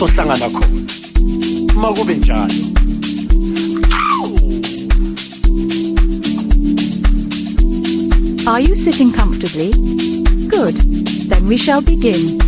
sohlangana khona makube njalo. Are you sitting comfortably? Good. Then we shall begin.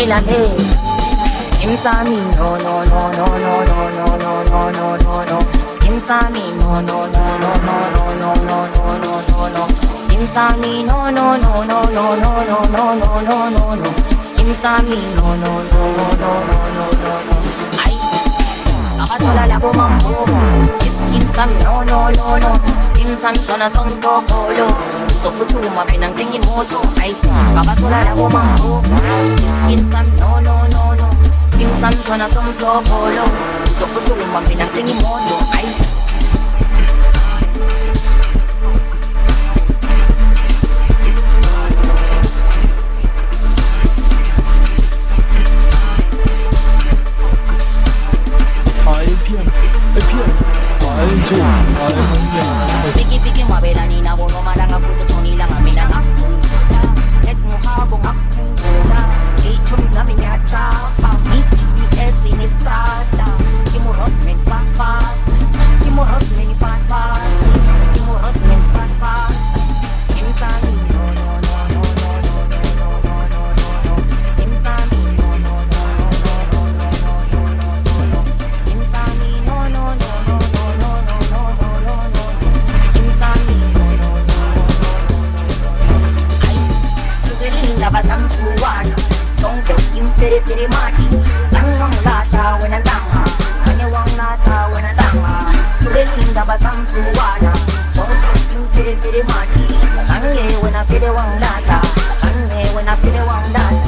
Babylon, hey. Skeem Sami, no, no, no, no, no, no, no, no, no, no, no, no. Skeem Sami, no, no, no, no, no, no, no, no, no, no, no, no. Skeem Sami, no, no, no, no, no, no, no, no, no, no, no, no. Skeem Sami, no, no, no, no, no, no, no, no, no. Ay, Noxolo la bo mambo. Skeem Sami, no, no, no, no. Skeem Sami, sona som so polo. So kuthuma mina ngithenga imoto. Ay, Noxolo la bo mambo. Skeem Sami, no, no, no, no. Skeem Sami, sona som so polo. So kuthuma mina ngithenga imoto. Ay. Piki mabelani na bono malanga puso toni lang amin ang Musa. Let mo habong Musa. Ichong namin yata pang GPS inistrada. Skimuros men fast fast. Skimuros men fast fast. Skimuros men fast fast. Skeem Sami, no, no, no, no, no, no, no, no, no, no, no. Skeem Sami, no, no, no, no, no, no, no, no, no, no. Skeem Sami, no, no, no, no, no, no, no, no, no, no. Skeem Sami, no, no, no, no, no, no, no. Ay, sugelinda basang suwana. Song ke skeem tere tere mati. Langwang lata wena langa. Kanyawang lata wena langa. Sugelinda basang suwana. Song ke skeem tere tere mati. Sange wena pere wang lata. Sange wena pere wang lata.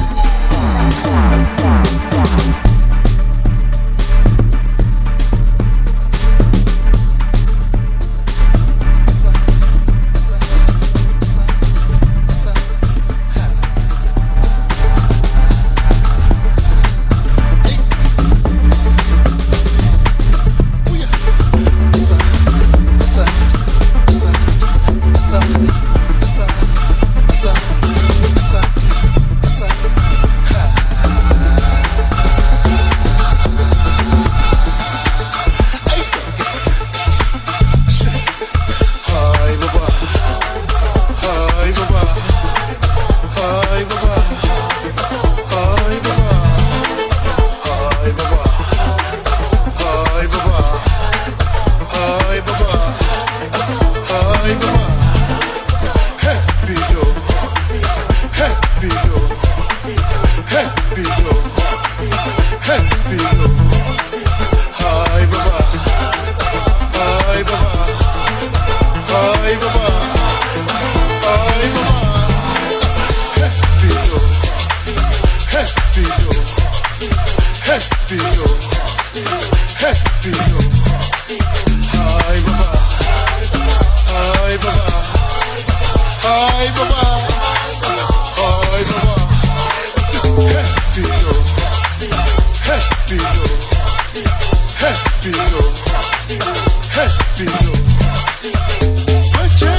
Hey,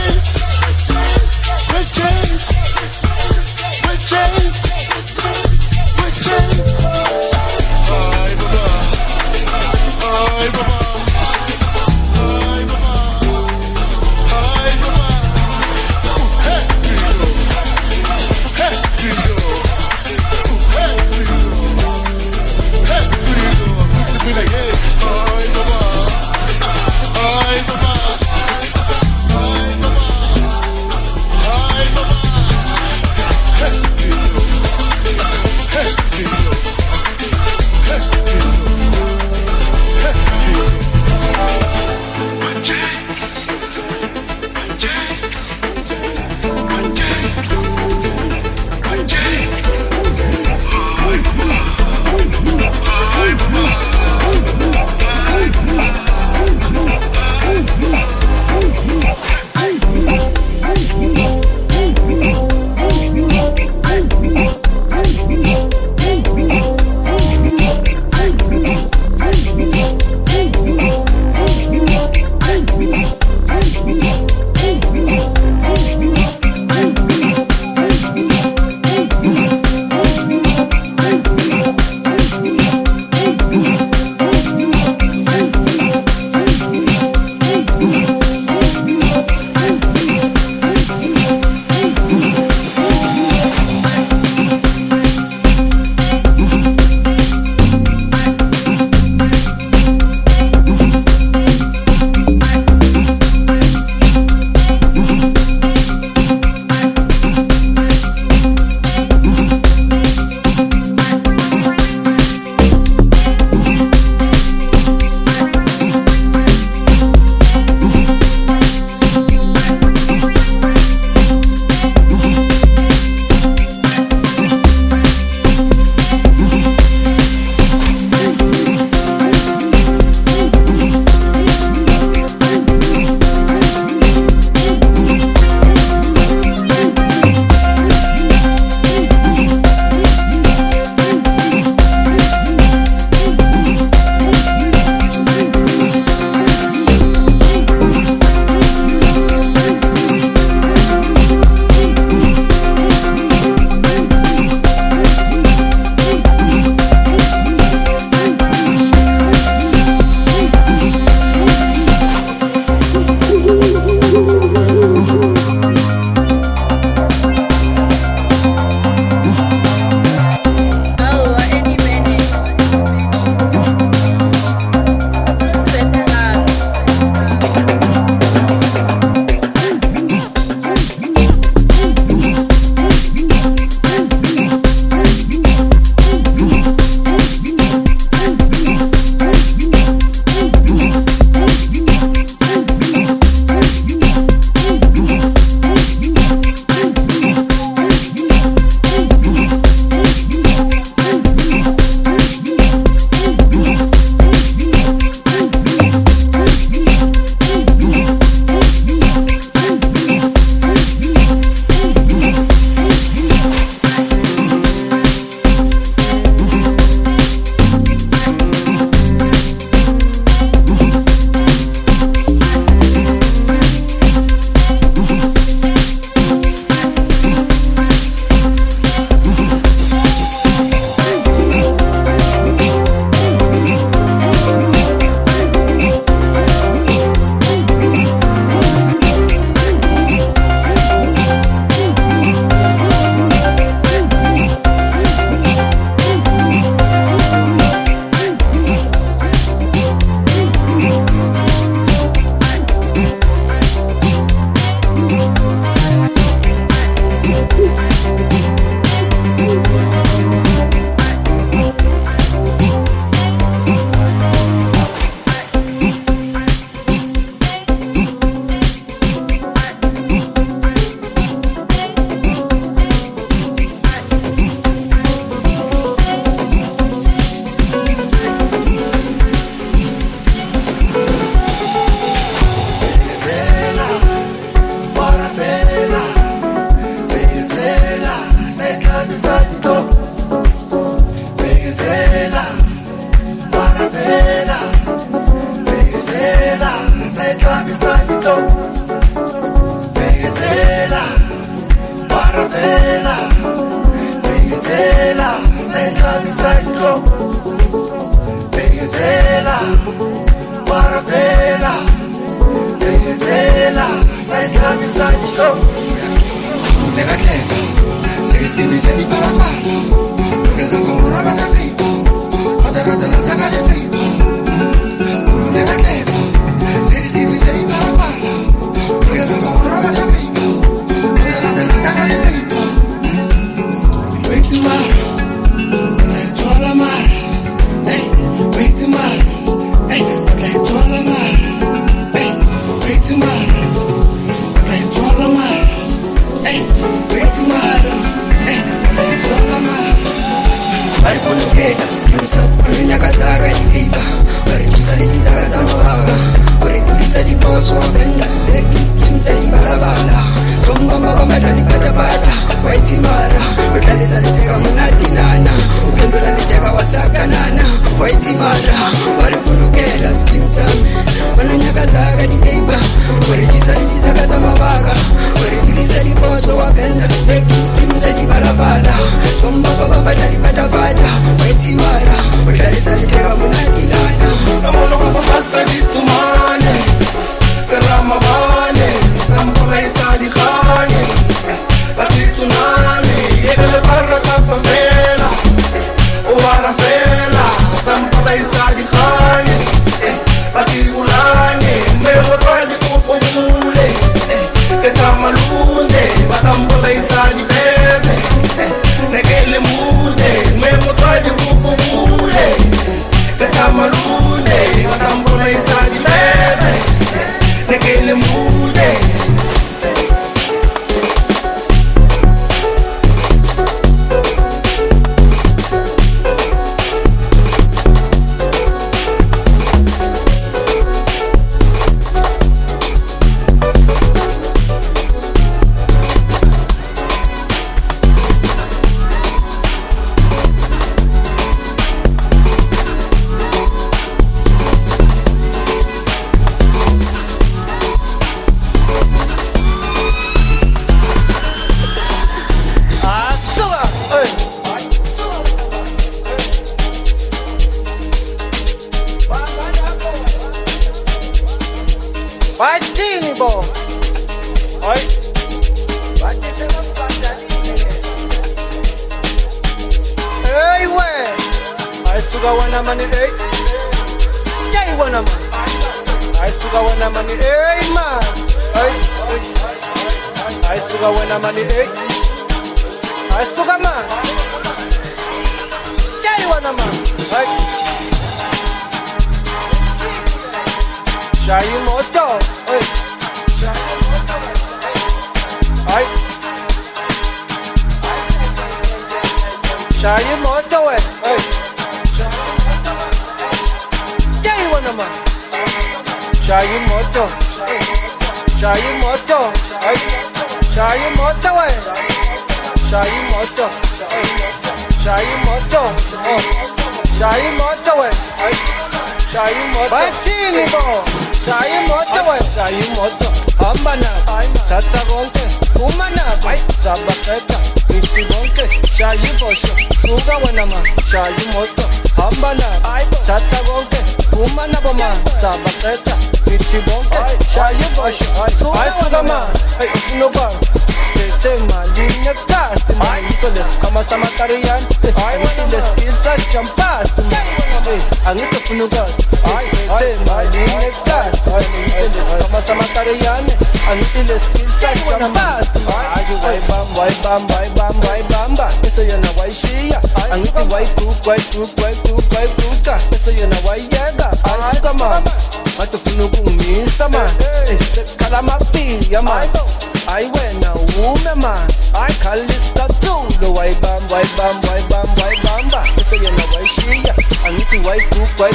Phalafala, Begezela, Sayikhabisa inhloko. Begezela, Warafela, Begezela, Sayikhabisa inhloko. Neka clever, sekisindise di Phalafala. Neka ngomona batafi, kodwa sakale fi. Neka clever, sekisindise di Phalafala. Neka ngomona batafi, kodwa sakale fi. Wait tomorrow, but I told her mar. Hey, wait tomorrow, hey, but I told her mar. Hey, wait tomorrow, but I told her mar. Hey, wait tomorrow, hey, but I told her mar. Barikulukela, Musa, Nyakazaga Ipiba, Barikisa Izaga Tamababa, Barikisa di Boso Benda, Skeem Balabala, from Baba Madani Patabata, White Mara, Vocalist Litega Munadinana, Dubula Litega Wasakanana, White Mara, Barikulukela, Skeem Nyakazaga Ipiba, Barikisa Izaga Tamababa, Barikisa di Boso Benda, Skeem Balabala, from Baba Madani Patabata, White Mara, Vocalist Litega Munadinana. I'm all over faster this to money. Ramabane, Samarian di Khanya, LaTique tsunami, yekele baraka favela, Warafela, Samarian di Khanya, LaTique ulane, memo twali kufubule, ketamalunde, batamboleisa di bebe, nekele mude, memo twali kufubule, ketamalunde, batamboleisa di bebe. Nekele mude. Shayi'Moto, Shayi'Moto, Shayi'Moto, Shayi'Moto, Shayi'Moto, Shayi'Moto, Shayi'Moto, Shayi'Moto, Shayi'Moto, Batini bo, Shayi'Moto, Shayi'Moto, Ambana, Tata bonke, Umana, Sabaketa, Iti bonke, Shayibosho, Suga wanama, Shayi'Moto, Ambana, Tata bonke, Umana boma, Sabaketa, Iti bonke, Shayibosho, Suga ma, Unoba. Leemckrazy, Vocalist, Samarian, Skills Champas, Anita Funugat, Leemckrazy, Samarian, Anita Skills Champas, Why bamba, so you know why she, Anita why cook, so you know why yaga, I come on, but the Funugu means sama, Kalamapi, Yama. I went a woman, I call this tattoo. The white bam, so you know why she, I need to white cook, so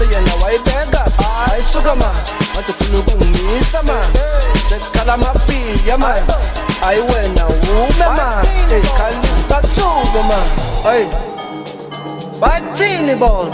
you know why beggar. I sugar man, want to feel me, sama. Said Kalamapi, Yama. I went a woman, I call this tattoo, the man. Hey, Batini ball.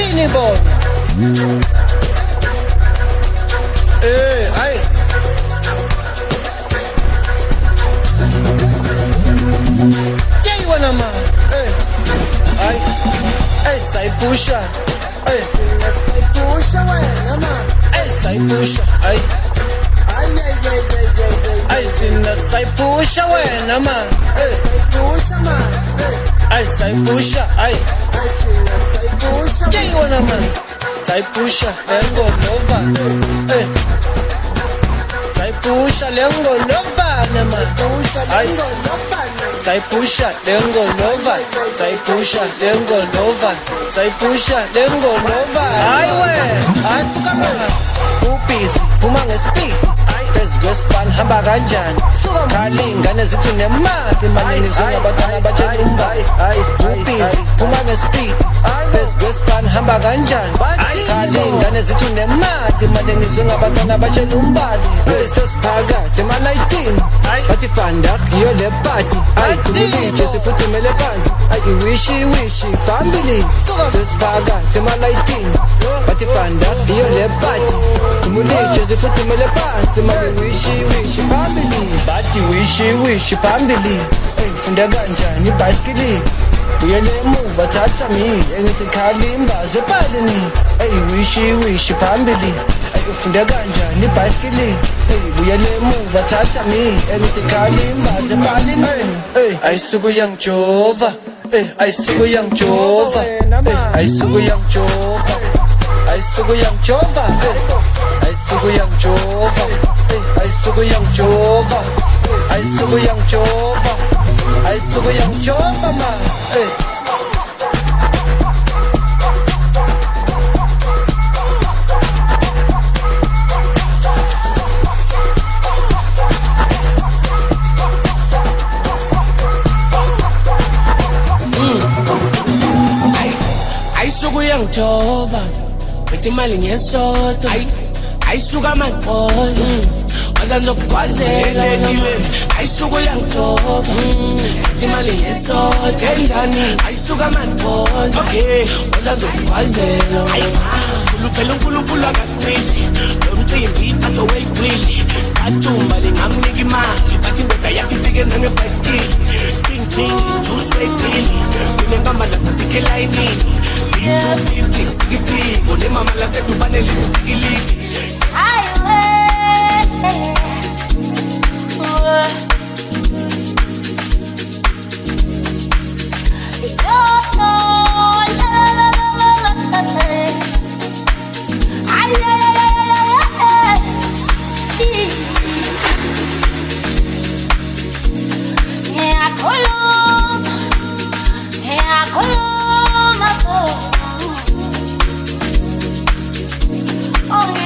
bathini bona ay Jaivane man ay sayipusha sayipusha wena man sayipusha ay thina sayipusha wena man sayipusha man sayipusha Jaivane man sayipusha lengolova sayipusha lengolova man sayipusha lengolova sayipusha lengolova sayipusha lengolova hayiwe asuka mama ubhizi uma ngespeed Gospan hamba kanjani khali ingane zithu nemali manini zongabantwana abatshela umbali ubhizi uma ngespeed Gospan hamba kanjani khali ingane zithu nemali manini zongabantwana abatshela umbali sesiphakathi ema-19 bathi fanda yiyo le party kumulije sifuthumele phansi wishi phambili sesiphakathi ema-19 bathi fanda yiyo le party kumulije sifuthumele phansi wishi phambili bathi wishi phambili funda kanjani ibhayisikili uyele emuva thatha mi engithi khalimba zepalini wishi phambili ufunda kanjani ibhayisikili uyele emuva thatha mi engithi khalimba zepalini ayisuku yangijova ayisuku yangijova ayisuku yangijova ayisuku yangijova ayisuku yangijova ayisuku yangijova ayisuku yangijova ayisuku yangijova ma ayisuku yangijova bethi imali ngesodwa ayisuka mankoza wazanzokukwazela ayisuku yangijova bethi imali ngesodwa ayisuka mankoza wazanzokukwazela sikhuluphela unkulunkulu akasiqishi lo mcimbi athoweyikwili kathumba lingamnika imali bathi indoda yakho ifike nangebhayisikili sting is too sweetili kunengamba lasasikhe elayinini V250 sikiphiko nemama lasedubane lithi sikilizi Oh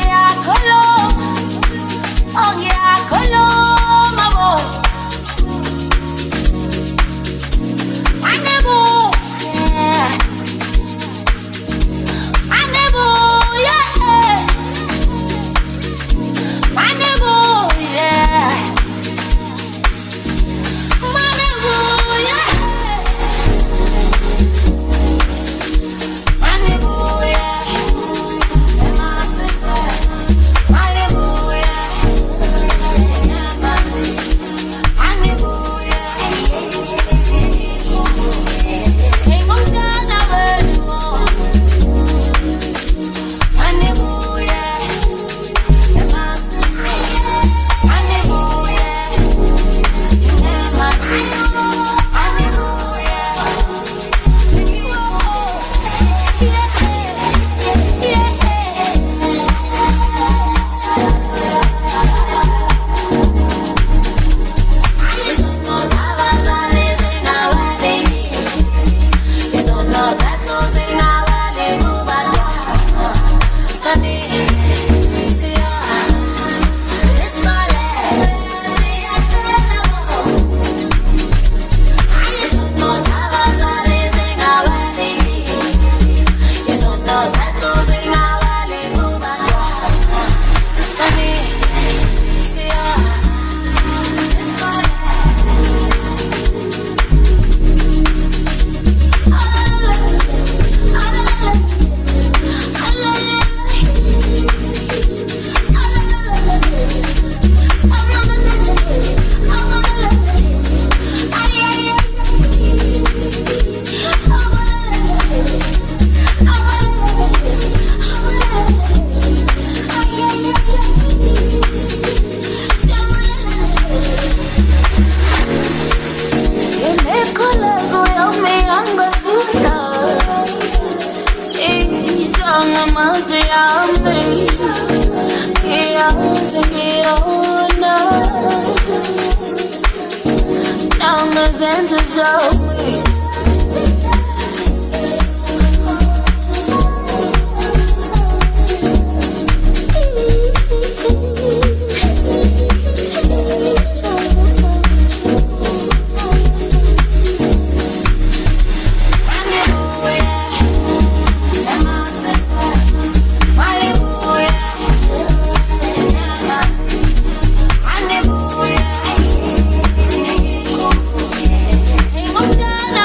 centers of me. Mdali.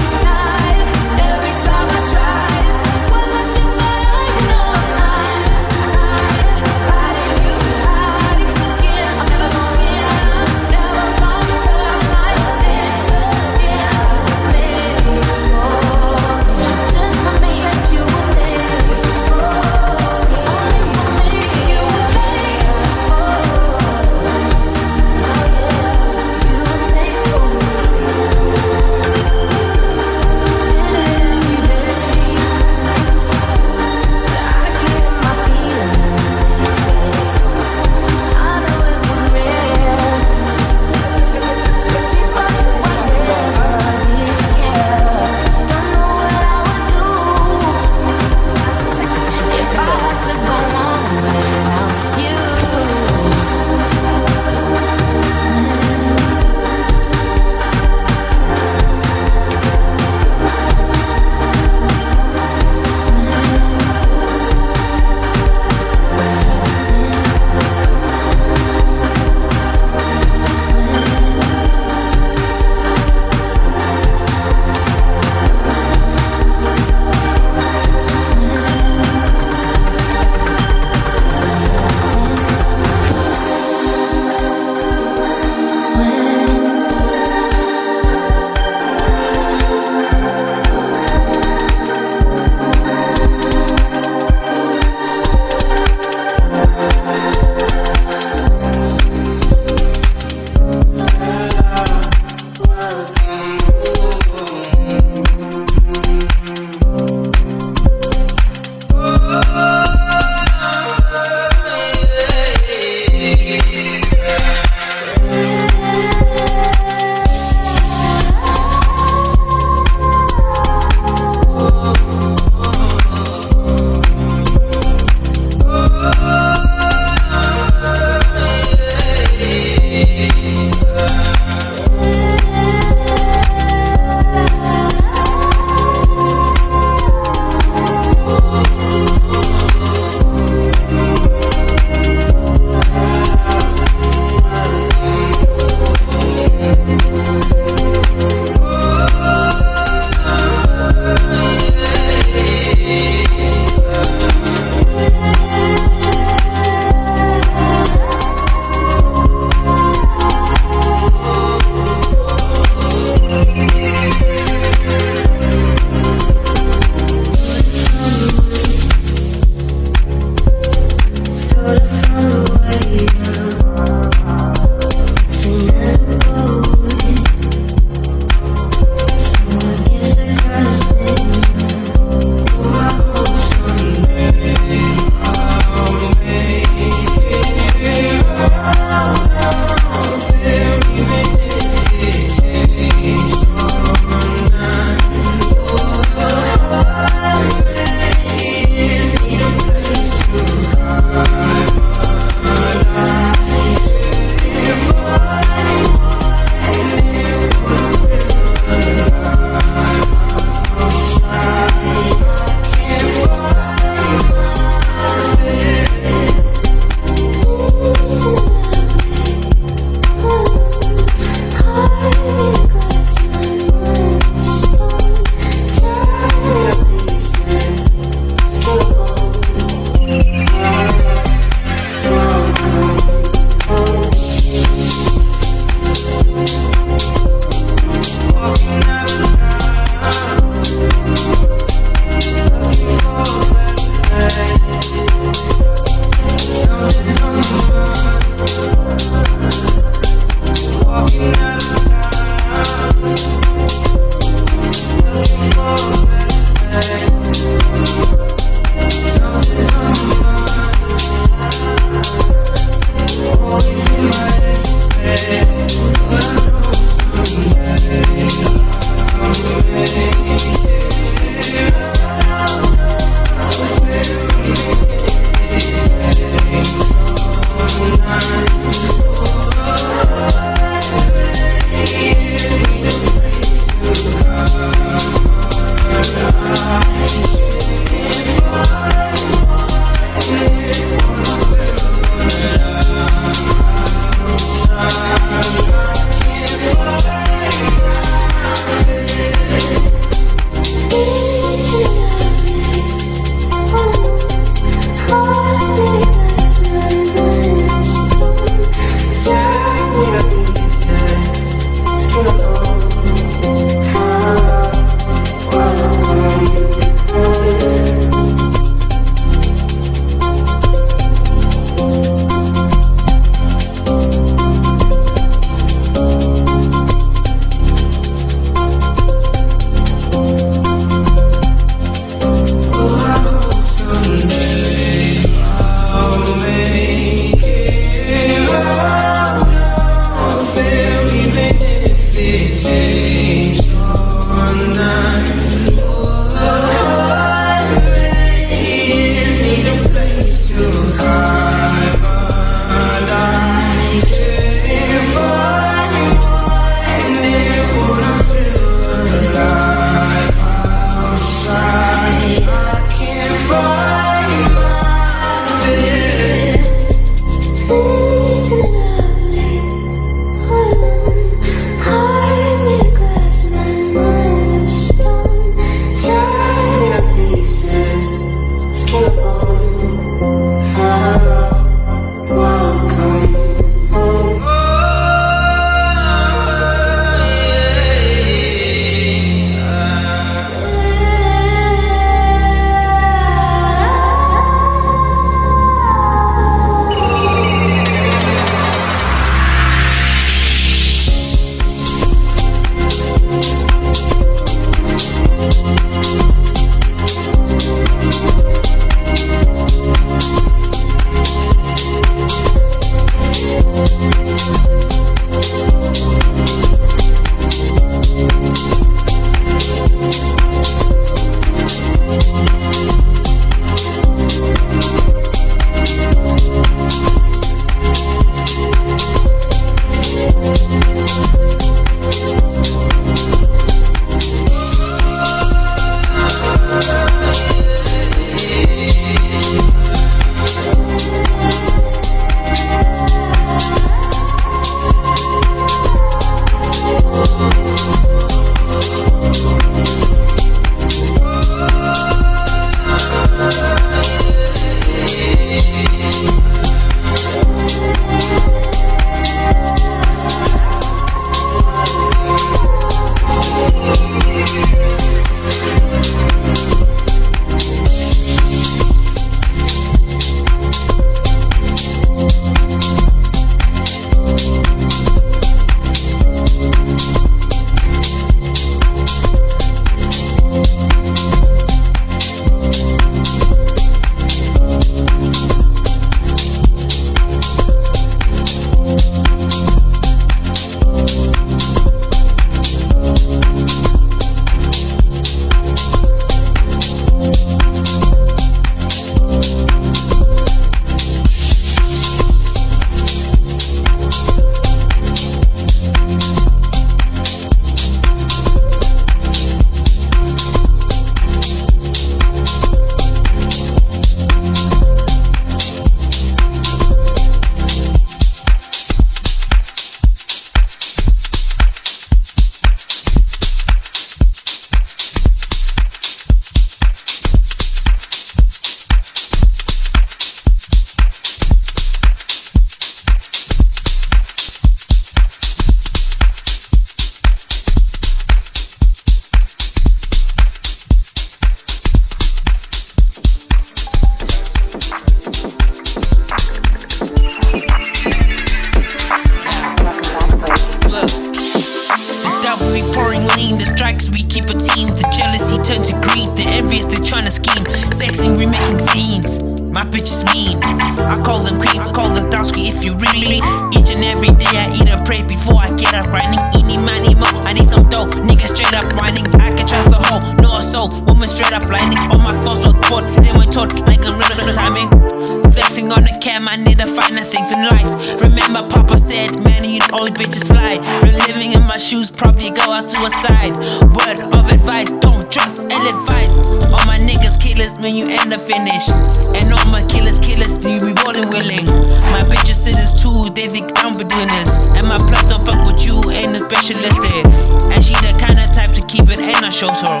Sexing, we making scenes. My bitch is mean. I call them queen, I call them Dowski if you really. Each and every day I eat and pray before I get up grinding. Ennyman, Eemoh, I need some dough. Nigga straight up whining. I can trust the hoe, no soul. Woman straight up blinding. All my thoughts are taught, they went taught like I'm real timing. Flexing on the cam, I need the finer things in life. Remember Papa said, man, you all bitches fly. Reliving in my shoes, probably go out suicide. Word of advice, don't trust ill advice. All my niggas killers when you end the finish. And all my killers, we rolling willing. My bitches sitters too, they think I'm doing this. And my plot don't fuck with you, ain't a specialist there. And she the kind of type to keep it in her shoulder.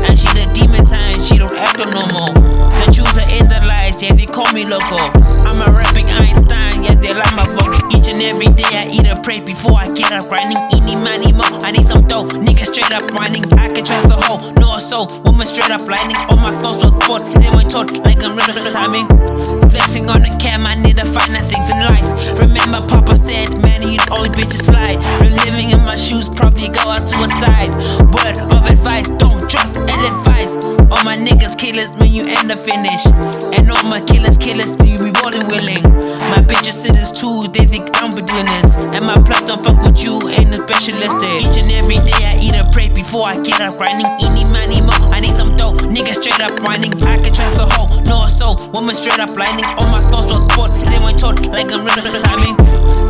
And she the demon time, she don't act no more. The chooser in the lights, yeah, they call me loco. I'm a rapping Einstein, yeah, they like my vocals. Each and every day I eat a prey before I get up grinding. Eemoh, I need some dough, niggas straight up whining. I can trust the hoe, no soul, woman straight up lining. All my flows look bored, they went told like I'm real timing. Flexing on the cam, I need the finer things in life. Remember Papa said, man, you all bitches fly. Reliving in my shoes, probably go out suicide. Word of advice, don't trust ill advice. All my niggas killers when you end the finish. And all my killers when you be rolling willing. My bitches sitters too, they think I'm doing this. And my plot don't fuck with you, ain't a specialist there. Each and every day I eat a prey before I get up grinding. Eemoh, I need some dough, niggas straight up whining. I can trust the hoe, no soul, woman straight up lining. All my thoughts look bored, they went told like I'm real timing.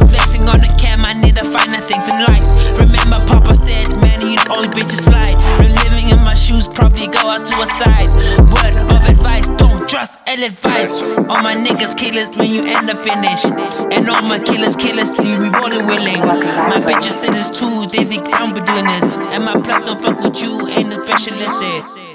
Flexing on the cam, I need the finer things in life. Remember Papa said, man, you all bitches fly. Reliving in my shoes, probably go out suicide. Word of advice, don't trust ill advice. All my niggas killers when you end the finish. And all my killers when you be rolling willing. My bitches sitters too, they think I'm doing this. And my plot don't fuck with you, ain't a specialist there.